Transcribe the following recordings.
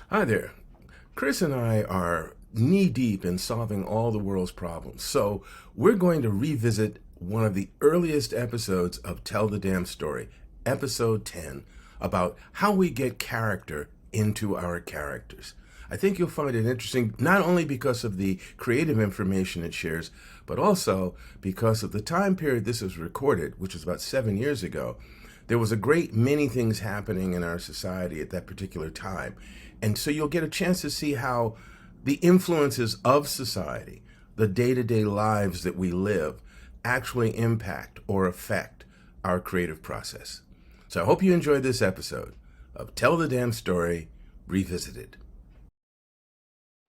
Hi there. Chris and I are knee deep in solving all the world's problems. So, we're going to revisit one of the earliest episodes of Tell the Damn Story, episode 10, about how we get character into our characters. I think you'll find it interesting not only because of the creative information it shares, but also because of the time period this was recorded, which was about 7 years ago. There was a great many things happening in our society at that particular time. And so you'll get a chance to see how the influences of society, the day to day lives that we live, actually impact or affect our creative process. So I hope you enjoyed this episode of Tell the Damn Story Revisited.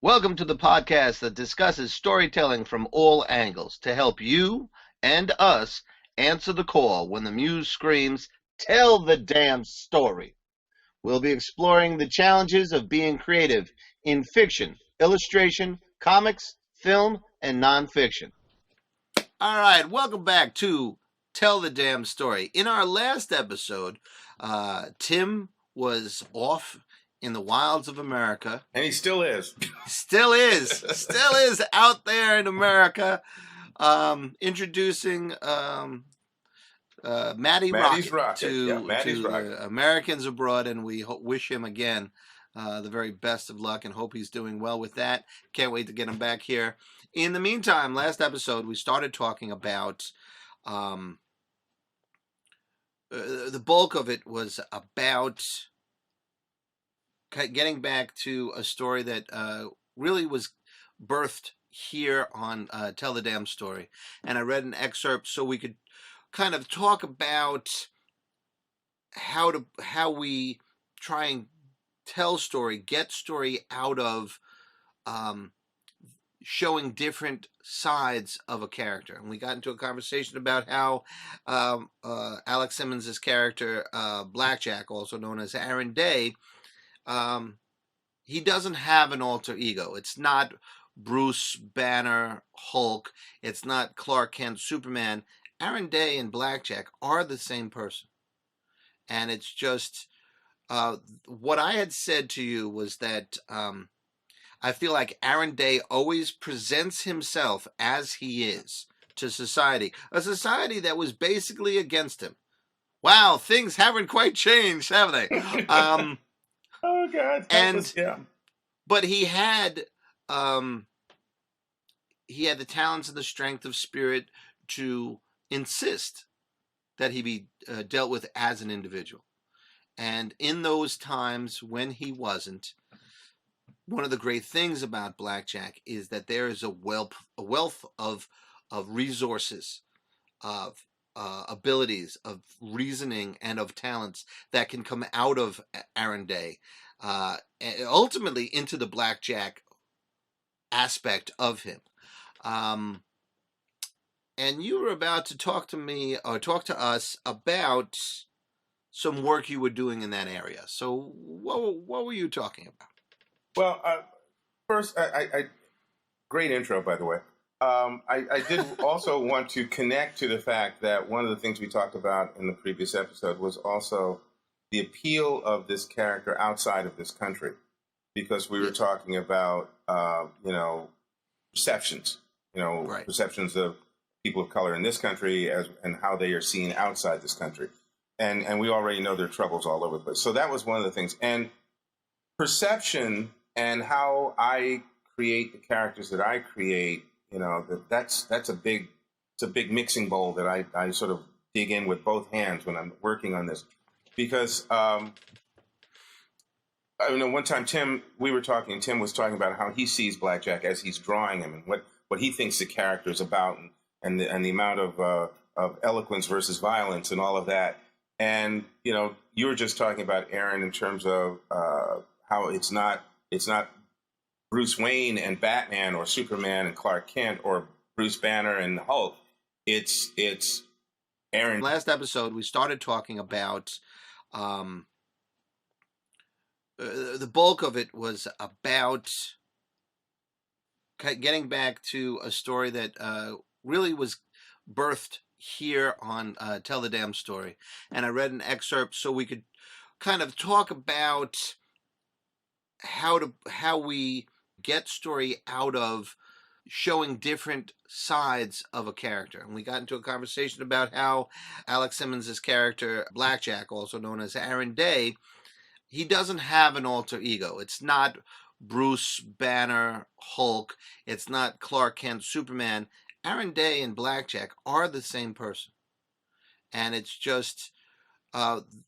Welcome to the podcast that discusses storytelling from all angles to help you and us answer the call when the muse screams, "Tell the damn story." We'll be exploring the challenges of being creative in fiction, illustration, comics, film, and nonfiction. All right, welcome back to Tell the Damn Story. In our last episode, Tim was off in the wilds of America. And he still is. Still is out there in America, introducing Maddie's Rocket to Americans abroad, and we wish him again the very best of luck and hope he's doing well with that. Can't wait to get him back here. In the meantime, last episode we started talking about the bulk of it was about getting back to a story that really was birthed here on Tell the Damn Story. And I read an excerpt so we could kind of talk about how we try and tell story, get story out of showing different sides of a character. And we got into a conversation about how Alex Simmons' character, Blackjack, also known as Aaron Day, he doesn't have an alter ego. It's not Bruce Banner Hulk. It's not Clark Kent Superman. Aaron Day and Blackjack are the same person. And it's just what I had said to you was that I feel like Aaron Day always presents himself as he is to society, a society that was basically against him. Wow, things haven't quite changed, have they? Oh God! But he had the talents and the strength of spirit to insist that he be dealt with as an individual. And in those times when he wasn't, one of the great things about Blackjack is that there is a wealth of resources, of abilities, of reasoning, and of talents that can come out of Aaron Day, ultimately into the Blackjack aspect of him. And you were about to talk to me or talk to us about some work you were doing in that area. So what were you talking about? Well, first, I great intro, by the way. I did also want to connect to the fact that one of the things we talked about in the previous episode was also the appeal of this character outside of this country, because we were talking about, perceptions, Right. perceptions of people of color in this country and how they are seen outside this country. And we already know there are troubles all over the place. So that was one of the things. And perception and how I create the characters that I create, that's a big mixing bowl that I sort of dig in with both hands when I'm working on this. Because one time Tim was talking about how he sees Blackjack as he's drawing him and what he thinks the character is about and the amount of eloquence versus violence and all of that. And you were just talking about Aaron in terms of how it's not Bruce Wayne and Batman or Superman and Clark Kent or Bruce Banner and Hulk. It's Aaron. Last episode we started talking about the bulk of it was about getting back to a story that really was birthed here on Tell the Damn Story. And I read an excerpt so we could kind of talk about how we get story out of showing different sides of a character. And we got into a conversation about how Alex Simmons' character, Blackjack, also known as Aaron Day, he doesn't have an alter ego. It's not Bruce Banner Hulk. It's not Clark Kent Superman. Aaron Day and Blackjack are the same person. And it's just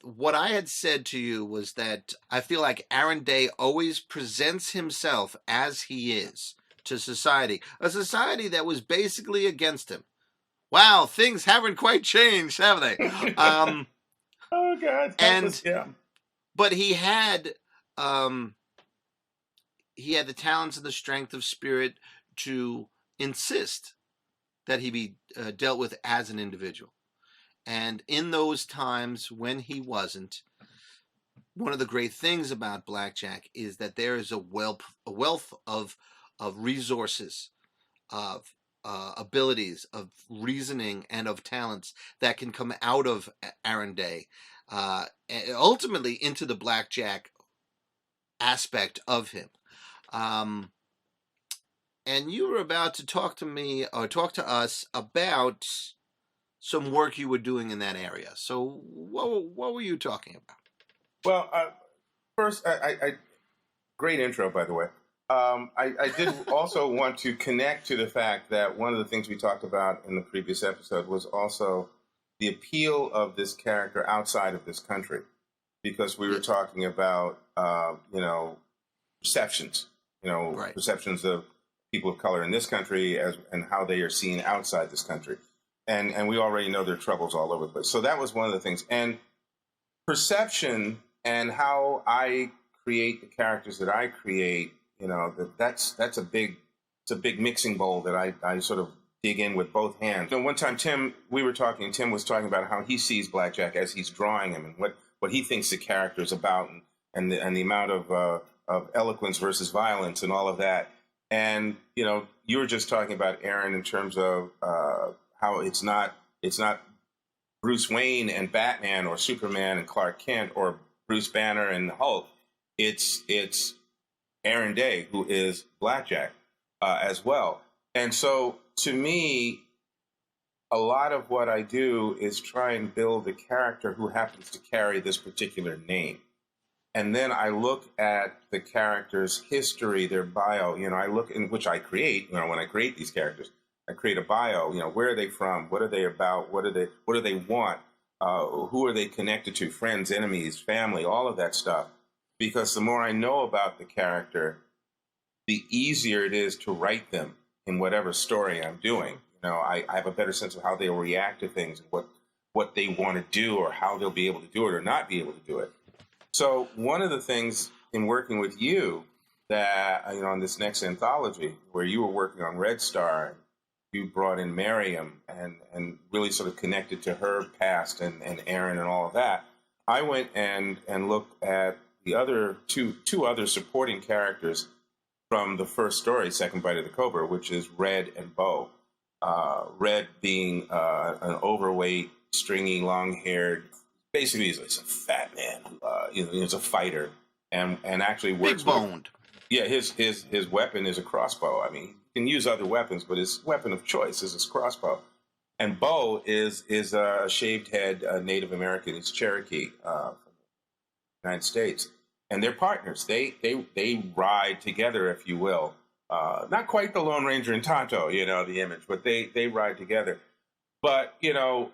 what I had said to you was that I feel like Aaron Day always presents himself as he is to society, a society that was basically against him. Wow, things haven't quite changed, have they? Oh God, help us! And Yeah. but um, he had the talents and the strength of spirit to insist that he be dealt with as an individual. And in those times when he wasn't, one of the great things about Blackjack is that there is a wealth of resources, of abilities, of reasoning, and of talents that can come out of Aaron Day, and ultimately into the Blackjack aspect of him. Um, and you were about to talk to me or talk to us about some work you were doing in that area. So what were you talking about? Well, first, great intro, by the way. I did also want to connect to the fact that one of the things we talked about in the previous episode was also the appeal of this character outside of this country, because we were Yes. talking about, perceptions, Right. perceptions of people of color in this country and how they are seen outside this country. And we already know there are troubles all over the place. So that was one of the things. And perception and how I create the characters that I create, that's a big mixing bowl that I sort of dig in with both hands. One time Tim was talking about how he sees Blackjack as he's drawing him and what he thinks the character is about, and the amount of eloquence versus violence and all of that. And you were just talking about Aaron in terms of how it's not Bruce Wayne and Batman, or Superman and Clark Kent, or Bruce Banner and Hulk. It's Aaron Day, who is Blackjack as well. And so to me, a lot of what I do is try and build a character who happens to carry this particular name. And then I look at the character's history, their bio, I look in which I create, when I create these characters. I create a bio. Where are they from? What are they about? What do they want? Who are they connected to? Friends, enemies, family, all of that stuff. Because the more I know about the character, the easier it is to write them in whatever story I'm doing. I have a better sense of how they'll react to things, and what they want to do, or how they'll be able to do it or not be able to do it. So one of the things in working with you that, on this next anthology, where you were working on Red Star, you brought in Miriam and really sort of connected to her past and Aaron and all of that. I went and looked at the other two other supporting characters from the first story, Second Bite of the Cobra, which is Red and Bo. Red being an overweight, stringy, long-haired, basically he's a fat man. He's a fighter and actually works Big boned. His weapon is a crossbow. I mean, he can use other weapons, but his weapon of choice is his crossbow. And Bo is a shaved head Native American. He's Cherokee from the United States, and they're partners. They ride together, if you will. Not quite the Lone Ranger and Tonto, the image, but they ride together. But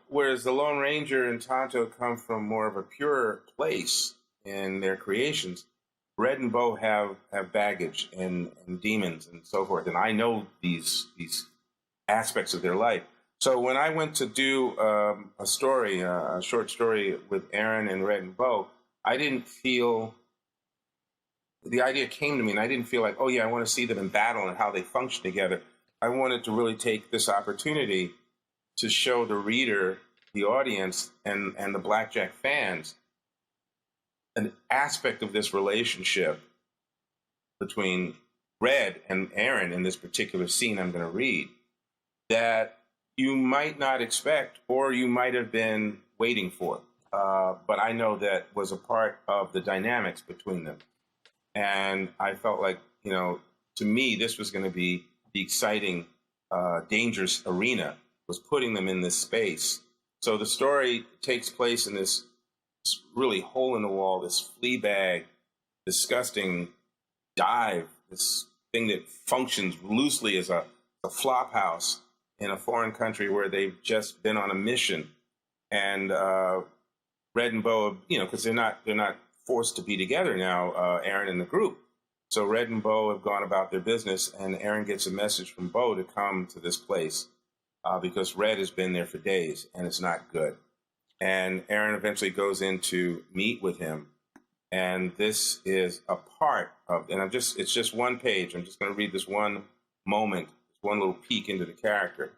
whereas the Lone Ranger and Tonto come from more of a pure place in their creations, Red and Bo have baggage and demons and so forth, and I know these aspects of their life. So when I went to do a short story with Aaron and Red and Bo, I didn't feel the idea came to me, and I didn't feel like, oh yeah, I want to see them in battle and how they function together. I wanted to really take this opportunity to show the reader, the audience, and the Blackjack fans an aspect of this relationship between Red and Aaron in this particular scene I'm going to read that you might not expect, or you might have been waiting for. But I know that was a part of the dynamics between them. And I felt like, to me, this was going to be the exciting, dangerous arena, was putting them in this space. So the story takes place in this really hole in the wall, this flea bag, disgusting dive, this thing that functions loosely as a flop house in a foreign country where they've just been on a mission. And Red and Bo, because they're not forced to be together now, Aaron and the group. So Red and Bo have gone about their business, and Aaron gets a message from Bo to come to this place because Red has been there for days, and it's not good. And Aaron eventually goes in to meet with him. And this is a part of, and it's just one page. I'm just going to read this one moment, one little peek into the character.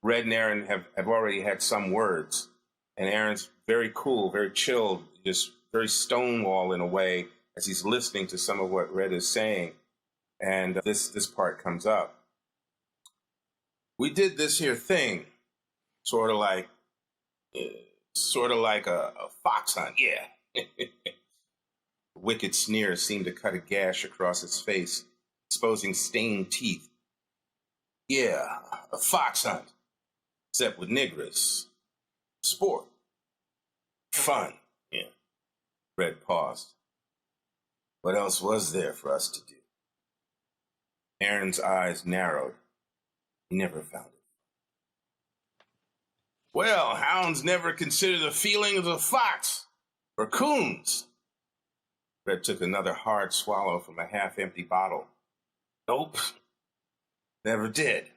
Red and Aaron have already had some words, and Aaron's very cool, very chilled, just very stonewall in a way as he's listening to some of what Red is saying. And this part comes up. We did this here thing, sort of like a fox hunt, yeah. Wicked sneer seemed to cut a gash across his face, exposing stained teeth. Yeah, a fox hunt, except with niggers. Sport. Fun, yeah. Red paused. What else was there for us to do? Aaron's eyes narrowed. He never found it. Well, hounds never consider the feeling of a fox or coons. Red took another hard swallow from a half-empty bottle. Nope, never did.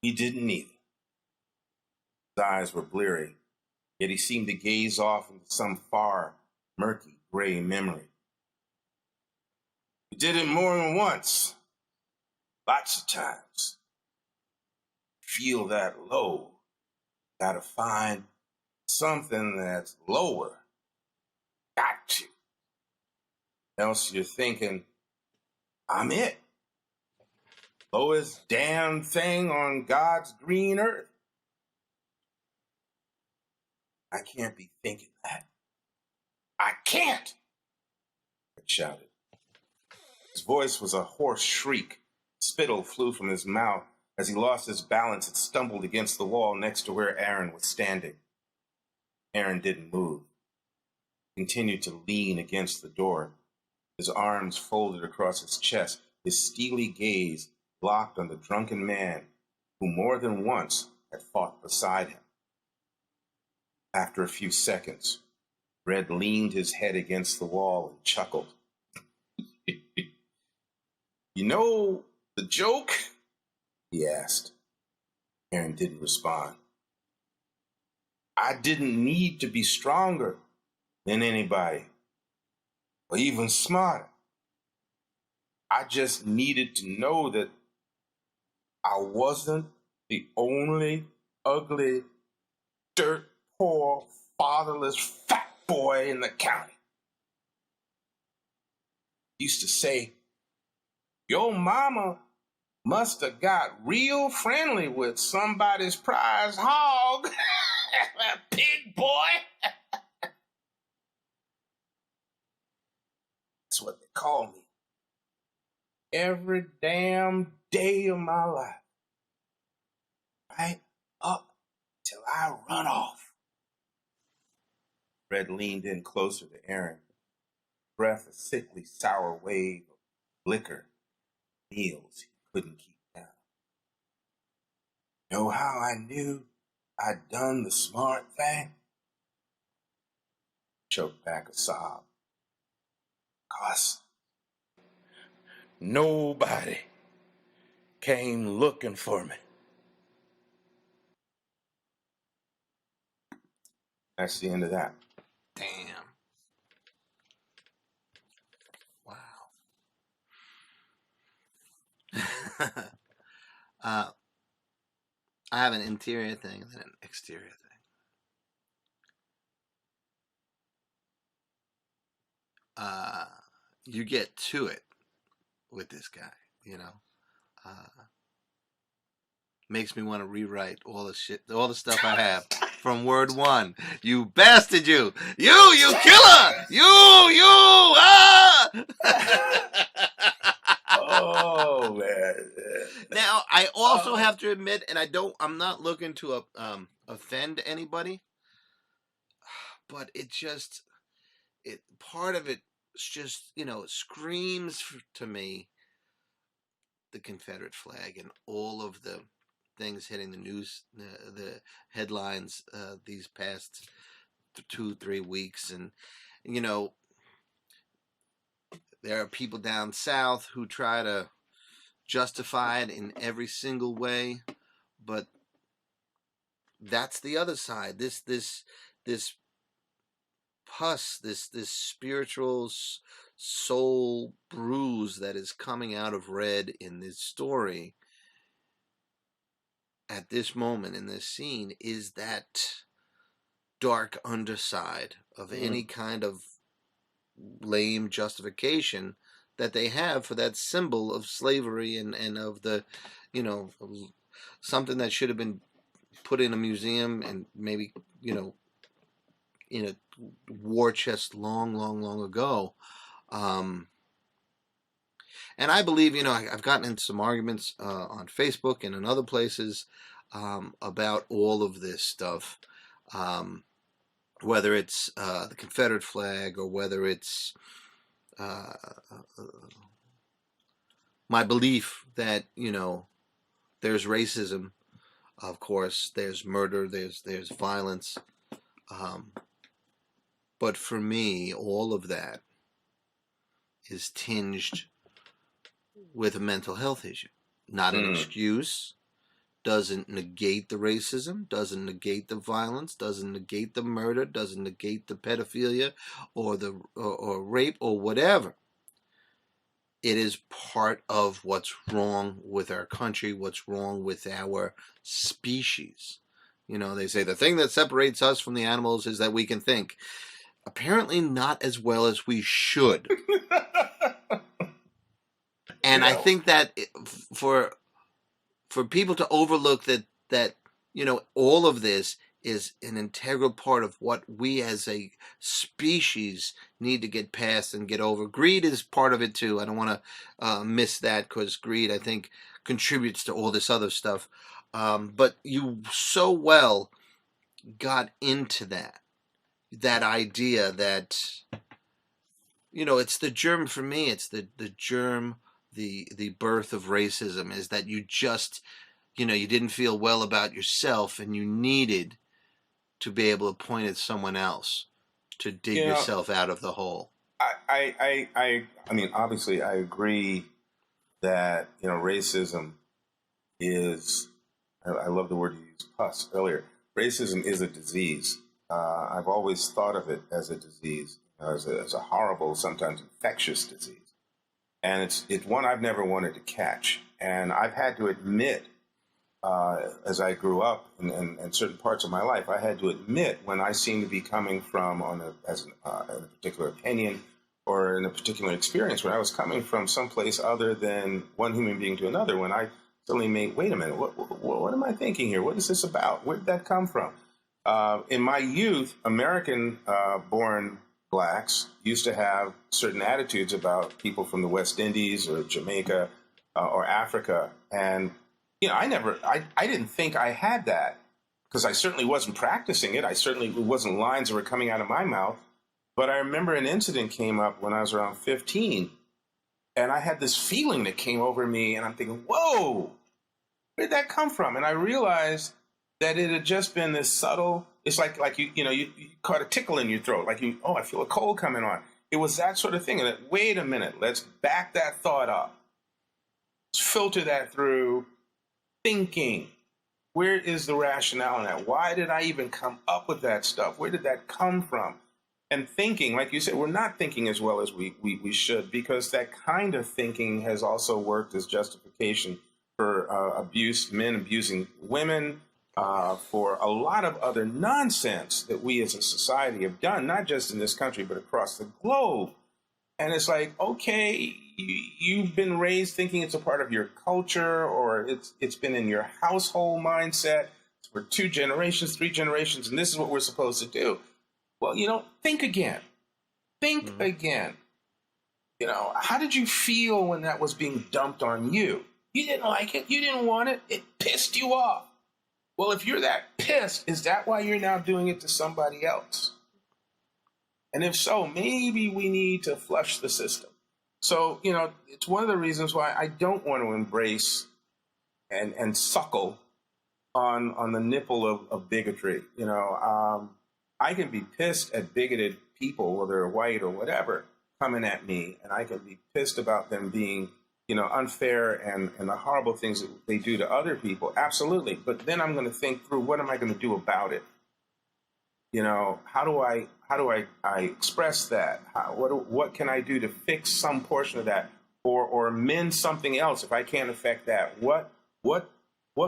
He didn't either. His eyes were bleary, yet he seemed to gaze off into some far, murky, gray memory. We did it more than once, lots of times. Feel that low. Gotta find something that's lower. Got to. Else you're thinking, I'm it. Lowest damn thing on God's green earth. I can't be thinking that. I can't, Red shouted. His voice was a hoarse shriek. Spittle flew from his mouth. As he lost his balance, it stumbled against the wall next to where Aaron was standing. Aaron didn't move. He continued to lean against the door, his arms folded across his chest, his steely gaze locked on the drunken man who more than once had fought beside him. After a few seconds, Red leaned his head against the wall and chuckled. You know the joke? He asked. Aaron didn't respond. I didn't need to be stronger than anybody, or even smarter. I just needed to know that I wasn't the only ugly, dirt poor, fatherless fat boy in the county. Used to say, your mama must have got real friendly with somebody's prize hog. Pig boy. That's what they call me. Every damn day of my life. Right up till I run off. Red leaned in closer to Aaron, breath a sickly sour wave of liquor, meals he couldn't keep down. Know how I knew I'd done the smart thing? Choked back a sob. 'Cause nobody came looking for me. That's the end of that. Damn. Wow. I have an interior thing and then an exterior thing. You get to it with this guy, you know. Makes me want to rewrite all the shit, all the stuff I have from word one. You bastard, you killer, ah! Oh man. Now, I also have to admit, and I'm not looking to offend anybody, but part of it just, screams to me the Confederate flag and all of the things hitting the news, the headlines these past 2-3 weeks. And, there are people down south who try to justify it in every single way, but that's the other side. This pus, this spiritual soul bruise that is coming out of Red in this story at this moment in this scene is that dark underside of any kind of lame justification that they have for that symbol of slavery and of the, something that should have been put in a museum and maybe, in a war chest long ago. And I believe, I've gotten into some arguments on Facebook and in other places about all of this stuff, whether it's the Confederate flag or whether it's my belief that, there's racism, of course, there's murder, there's violence. But for me, all of that is tinged with a mental health issue. Not an excuse, doesn't negate the racism, doesn't negate the violence, doesn't negate the murder, doesn't negate the pedophilia or the or rape or whatever. It is part of what's wrong with our country, what's wrong with our species. They say the thing that separates us from the animals is that we can think. Apparently not as well as we should. And I think that for people to overlook that all of this is an integral part of what we as a species need to get past and get over. Greed is part of it too. I don't want to miss that, because greed, I think, contributes to all this other stuff. But you so well got into that idea that, it's the germ for me. It's the germ, the birth of racism is that you just, you didn't feel well about yourself and you needed to be able to point at someone else to dig yourself out of the hole. I mean, obviously, I agree that, racism is, I love the word you used, pus, earlier. Racism is a disease. I've always thought of it as a disease, as a horrible, sometimes infectious disease. And it's one I've never wanted to catch. And I've had to admit, as I grew up in certain parts of my life, I had to admit when I seemed to be coming from in a particular opinion or in a particular experience, when I was coming from someplace other than one human being to another, when I suddenly made, wait a minute, what am I thinking here? What is this about? Where did that come from? In my youth, American-born blacks used to have certain attitudes about people from the West Indies or Jamaica or Africa. And, I didn't think I had that, because I certainly wasn't practicing it. It wasn't lines that were coming out of my mouth. But I remember an incident came up when I was around 15, and I had this feeling that came over me, and I'm thinking, whoa, where did that come from? And I realized that it had just been this subtle, it's like you caught a tickle in your throat, like I feel a cold coming on. It was that sort of thing. And wait a minute, let's back that thought up. Let's filter that through thinking. Where is the rationale in that? Why did I even come up with that stuff? Where did that come from? And thinking, like you said, we're not thinking as well as we should, because that kind of thinking has also worked as justification for abuse, men abusing women, for a lot of other nonsense that we as a society have done, not just in this country, but across the globe. And it's like, okay, you've been raised thinking it's a part of your culture, or it's been in your household mindset, it's for 2 generations, 3 generations, and this is what we're supposed to do. Well, think again. Think again. How did you feel when that was being dumped on you? You didn't like it. You didn't want it. It pissed you off. Well, if you're that pissed, is that why you're now doing it to somebody else? And if so, maybe we need to flush the system. So, it's one of the reasons why I don't want to embrace and suckle on the nipple of bigotry. I can be pissed at bigoted people, whether they're white or whatever, coming at me, and I can be pissed about them being, unfair and the horrible things that they do to other people. Absolutely. But then I'm going to think through, what am I going to do about it? How do I express that? What can I do to fix some portion of that, or mend something else if I can't affect that? What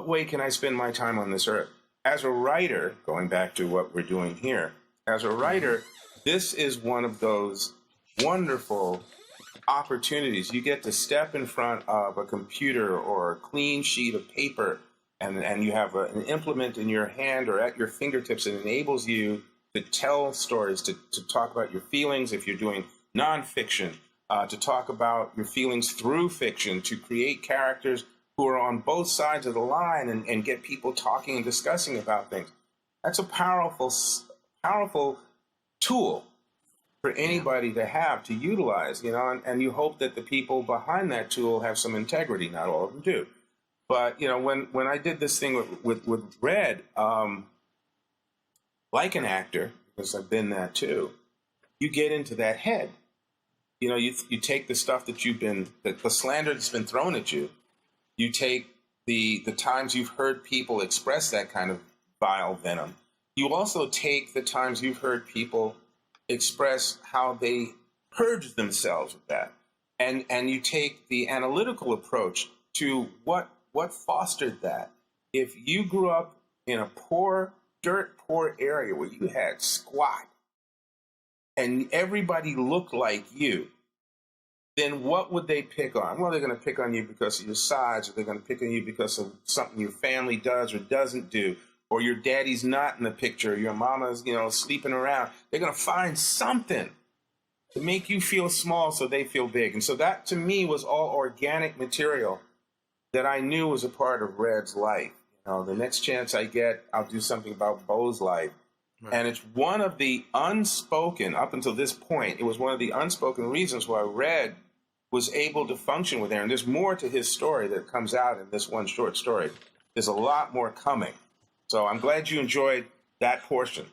way can I spend my time on this earth? As a writer, going back to what we're doing here, as a writer, this is one of those wonderful opportunities. You get to step in front of a computer or a clean sheet of paper, and you have an implement in your hand or at your fingertips that enables you to tell stories, to talk about your feelings if you're doing nonfiction, to talk about your feelings through fiction, to create characters who are on both sides of the line and get people talking and discussing about things. That's a powerful tool for anybody to utilize, and you hope that the people behind that tool have some integrity. Not all of them do. But, when I did this thing with Red, like an actor, because I've been that too, you get into that head. You take the stuff that the slander that's been thrown at you. You take the times you've heard people express that kind of vile venom. You also take the times you've heard people express how they purge themselves of that. And you take the analytical approach to what fostered that. If you grew up in a dirt poor area where you had squat and everybody looked like you, then what would they pick on? Well, they're going to pick on you because of your size, or they're going to pick on you because of something your family does or doesn't do, or your daddy's not in the picture, your mama's, sleeping around. They're going to find something to make you feel small so they feel big. And so that, to me, was all organic material that I knew was a part of Red's life. The next chance I get, I'll do something about Bo's life. Right. And it's one of the unspoken, up until this point, it was one of the unspoken reasons why Red was able to function with Aaron. There's more to his story that comes out in this one short story. There's a lot more coming. So I'm glad you enjoyed that portion.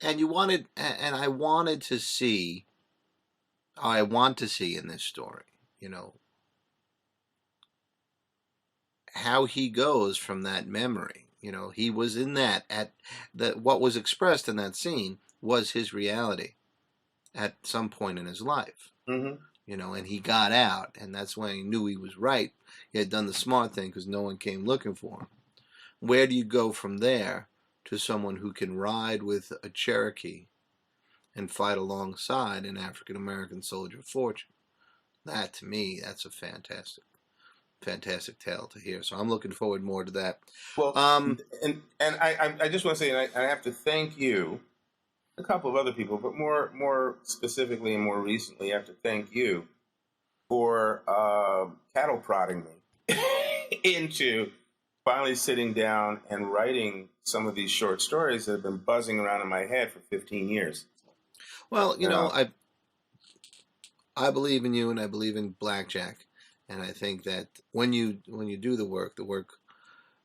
And I want to see in this story, how he goes from that memory. He was in what was expressed in that scene was his reality at some point in his life. Mm-hmm. And he got out, and that's when he knew he was right. He had done the smart thing because no one came looking for him. Where do you go from there to someone who can ride with a Cherokee and fight alongside an African-American soldier of fortune? That, to me, that's a fantastic tale to hear. So I'm looking forward more to that. Well, and I just want to say, and I have to thank you, a couple of other people, but more specifically and more recently, I have to thank you for cattle prodding me into finally sitting down and writing some of these short stories that have been buzzing around in my head for 15 years. Well, I believe in you, and I believe in Blackjack, and I think that when you do the work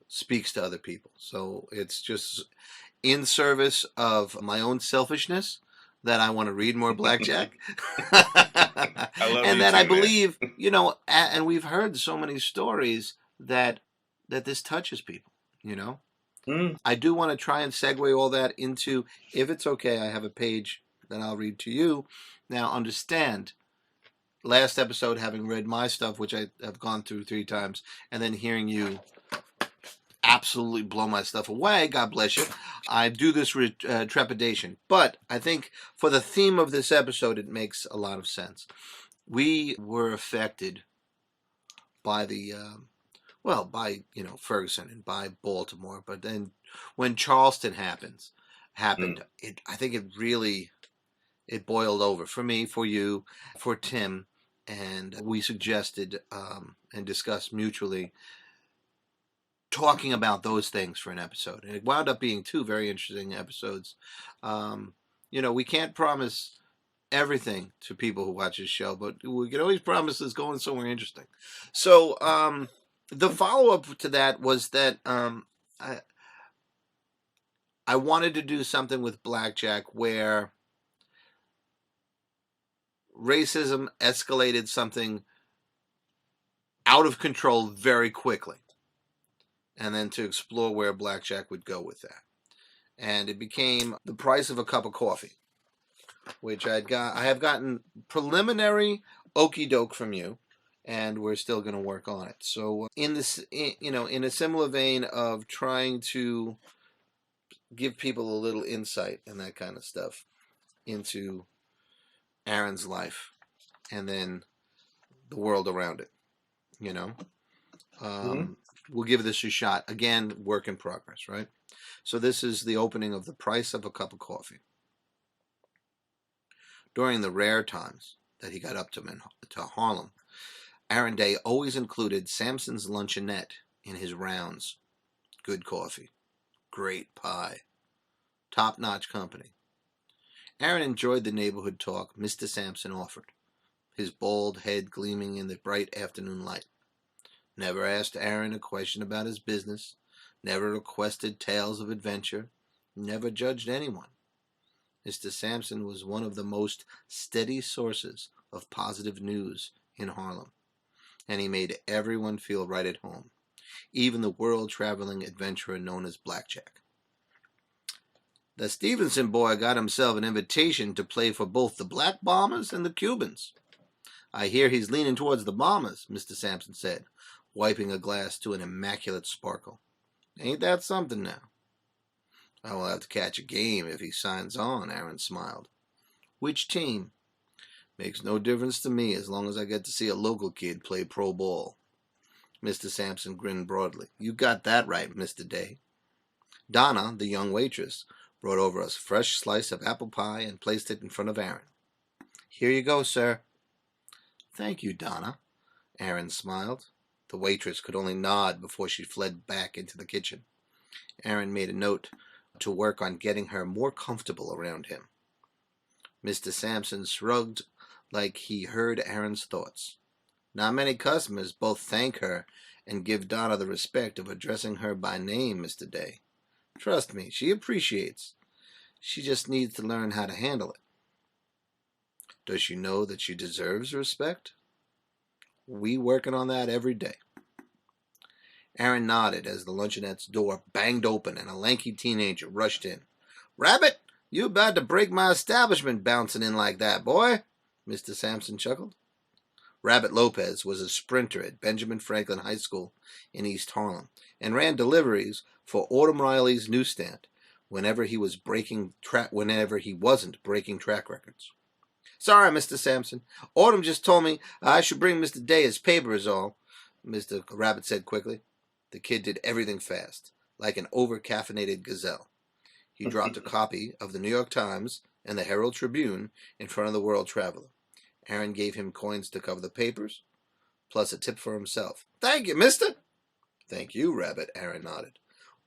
speaks to other people. So it's just in service of my own selfishness that I want to read more Blackjack. And that I believe, and we've heard so many stories that this touches people, I do want to try and segue all that into, if it's okay, I have a page that I'll read to you. Now, understand, last episode, having read my stuff, which I have gone through 3 times, and then hearing you absolutely blow my stuff away, God bless you, I do this with trepidation. But I think for the theme of this episode, it makes a lot of sense. We were affected by the well, by Ferguson and by Baltimore, but then when Charleston happened, I think it boiled over for me, for you, for Tim, and we suggested and discussed mutually talking about those things for an episode, and it wound up being two very interesting episodes. We can't promise everything to people who watch this show, but we can always promise it's going somewhere interesting. So the follow up to that was that I wanted to do something with Blackjack where racism escalated something out of control very quickly, and then to explore where Blackjack would go with that. And it became The Price of a Cup of Coffee, which I have gotten preliminary okey doke from you, and we're still going to work on it. So in a similar vein of trying to give people a little insight and that kind of stuff into Aaron's life, and then the world around it. We'll give this a shot. Again, work in progress, right? So this is the opening of The Price of a Cup of Coffee. During the rare times that he got up to Harlem, Aaron Day always included Sampson's luncheonette in his rounds. Good coffee, great pie, top-notch company. Aaron enjoyed the neighborhood talk Mr. Sampson offered, his bald head gleaming in the bright afternoon light. Never asked Aaron a question about his business, never requested tales of adventure, never judged anyone. Mr. Sampson was one of the most steady sources of positive news in Harlem, and he made everyone feel right at home, even the world-traveling adventurer known as Blackjack. The Stevenson boy got himself an invitation to play for both the Black Bombers and the Cubans. I hear he's leaning towards the Bombers, Mr. Sampson said, wiping a glass to an immaculate sparkle. Ain't that something now? I will have to catch a game if he signs on, Aaron smiled. Which team? Makes no difference to me as long as I get to see a local kid play pro ball. Mr. Sampson grinned broadly. You got that right, Mr. Day. Donna, the young waitress, brought over a fresh slice of apple pie and placed it in front of Aaron. Here you go, sir. Thank you, Donna. Aaron smiled. The waitress could only nod before she fled back into the kitchen. Aaron made a note to work on getting her more comfortable around him. Mr. Sampson shrugged like he heard Aaron's thoughts. Not many customers both thank her and give Donna the respect of addressing her by name, Mr. Day. Trust me, she appreciates. She just needs to learn how to handle it. Does she know that she deserves respect? We working on that every day. Aaron nodded as the luncheonette's door banged open and a lanky teenager rushed in. Rabbit, you about to break my establishment bouncing in like that, boy, Mr. Sampson chuckled. Rabbit Lopez was a sprinter at Benjamin Franklin High School in East Harlem and ran deliveries for Autumn Riley's newsstand whenever he wasn't breaking track records. Sorry, Mr. Sampson. Autumn just told me I should bring Mr. Day his paper is all, Mr. Rabbit said quickly. The kid did everything fast, like an over-caffeinated gazelle. He dropped a copy of the New York Times and the Herald Tribune in front of the World Traveler. Aaron gave him coins to cover the papers, plus a tip for himself. Thank you, mister. Thank you, Rabbit, Aaron nodded,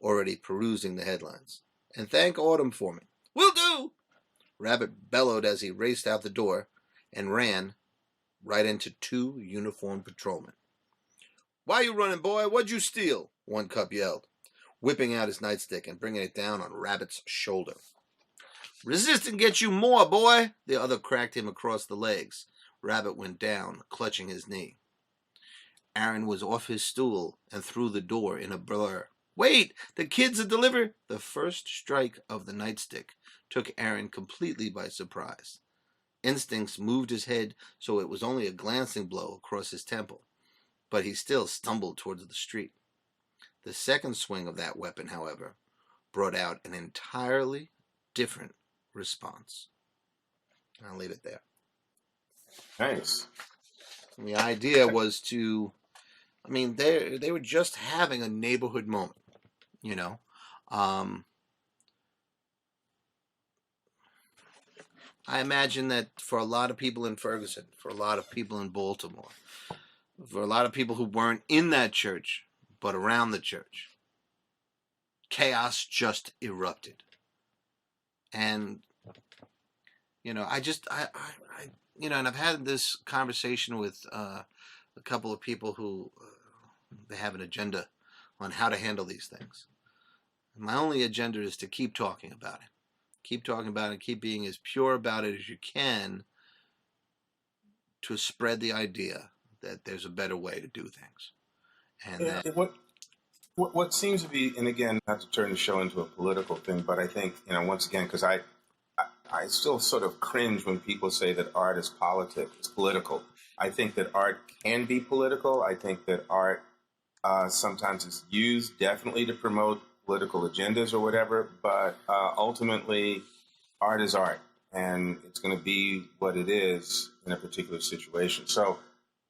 already perusing the headlines. And thank Autumn for me. Will do. Rabbit bellowed as he raced out the door and ran right into two uniformed patrolmen. Why you running, boy? What'd you steal? One cub yelled, whipping out his nightstick and bringing it down on Rabbit's shoulder. Resisting gets you more, boy. The other cracked him across the legs. Rabbit went down, clutching his knee. Aaron was off his stool and through the door in a blur. Wait, the kid's a deliver. The first strike of the nightstick took Aaron completely by surprise. Instincts moved his head so it was only a glancing blow across his temple, but he still stumbled towards the street. The second swing of that weapon, however, brought out an entirely different response. I'll leave it there. Thanks. And the idea was to I mean, they were just having a neighborhood moment, you know. Um, I imagine that for a lot of people in Ferguson, for a lot of people in Baltimore, for a lot of people who weren't in that church but around the church, chaos just erupted. And I just and I've had this conversation with a couple of people who they have an agenda on how to handle these things. My only agenda is to keep talking about it. Keep talking about it, keep being as pure about it as you can to spread the idea that there's a better way to do things. And Yeah, what seems to be, and again, not to turn the show into a political thing, but I think, once again, because I still sort of cringe when people say that art is political. I think that art can be political. I think that art sometimes is used definitely to promote political agendas or whatever, but ultimately, art is art, and it's going to be what it is in a particular situation. So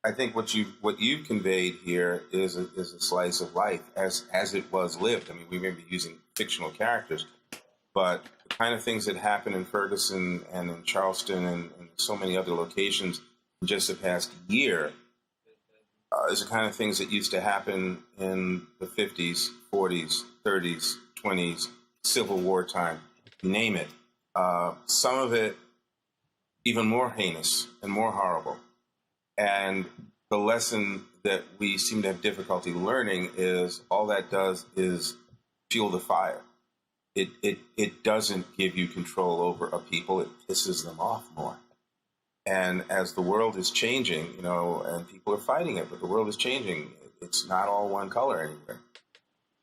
I think what you've conveyed here is a slice of life as it was lived. I mean, we may be using fictional characters, but the kind of things that happen in Ferguson and in Charleston and so many other locations in just the past year is the kind of things that used to happen in the 50s, 40s, 30s, 20s, Civil War time, you name it. Some of it even more heinous and more horrible. And the lesson that we seem to have difficulty learning is all that does is fuel the fire. It doesn't give you control over a people. It pisses them off more. And as the world is changing, and people are fighting it, but the world is changing. It's not all one color anywhere.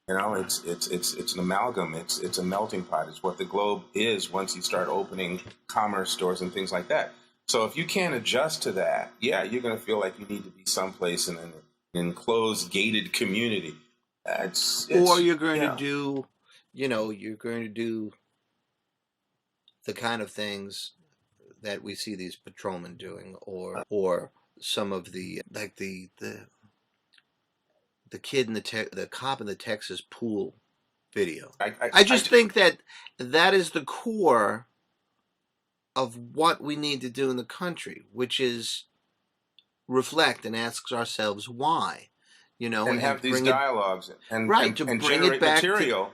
It's an amalgam. It's a melting pot. It's what the globe is once you start opening commerce stores and things like that. So if you can't adjust to that, yeah, you're going to feel like you need to be someplace in an enclosed, gated community. Or you're going to do, you're going to do the kind of things that we see these patrolmen doing, or some of the like the kid in the cop in the Texas pool video. I just think that is the core of what we need to do in the country, which is reflect and ask ourselves why, and have these dialogues and bring generate it back material.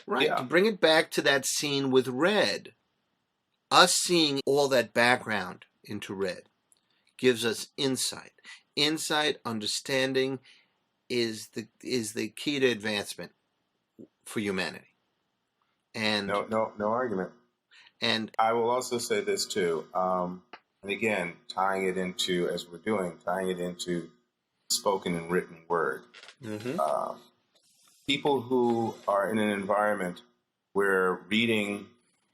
To bring it back to that scene with Red. Us seeing all that background into Red gives us insight. Insight, understanding is the key to advancement for humanity. And no argument. And I will also say this too, and again, tying it into spoken and written word. Mm-hmm. People who are in an environment where reading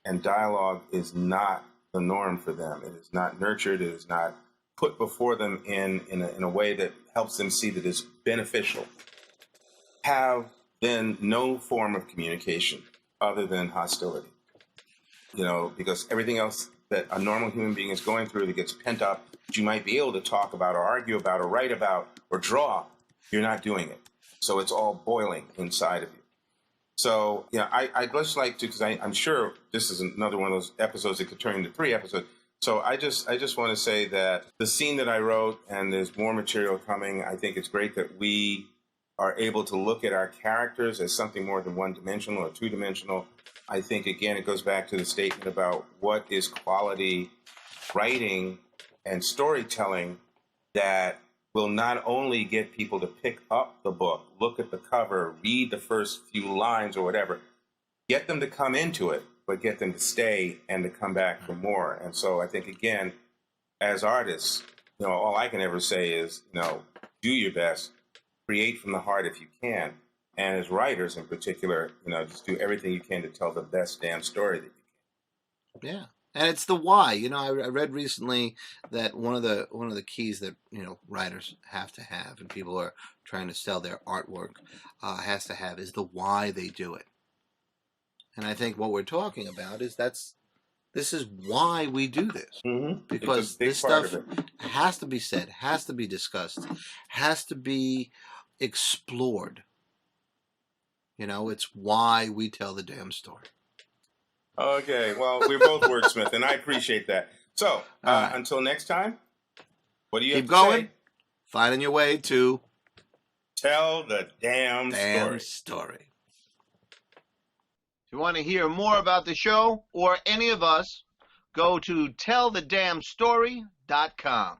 and dialogue is not the norm for them, it is not nurtured, it is not put before them in a way that helps them see that it's beneficial, have then no form of communication other than hostility. Because everything else that a normal human being is going through that gets pent up, that you might be able to talk about or argue about or write about or draw, you're not doing it. So it's all boiling inside of you. So, I'd just like to, because I'm sure this is another one of those episodes that could turn into 3 episodes. So I just want to say that the scene that I wrote, and there's more material coming, I think it's great that we are able to look at our characters as something more than one-dimensional or two-dimensional. I think, again, it goes back to the statement about what is quality writing and storytelling that will not only get people to pick up the book, look at the cover, read the first few lines or whatever, get them to come into it, but get them to stay and to come back for more. And so I think, again, as artists, all I can ever say is, do your best, create from the heart if you can. And as writers in particular, just do everything you can to tell the best damn story that you can. Yeah. And it's the why. I read recently that one of the keys that writers have to have, and people are trying to sell their artwork has to have, is the why they do it. And I think what we're talking about is this is why we do this, because this stuff has to be said, has to be discussed, has to be explored. You know, it's why we tell the damn story. Okay, well, we're both wordsmith, and I appreciate that. So, right. Until next time, what do you Keep have to going. say? Finding your way to Tell the damn story. story. If you want to hear more about the show or any of us, go to tellthedamnstory.com.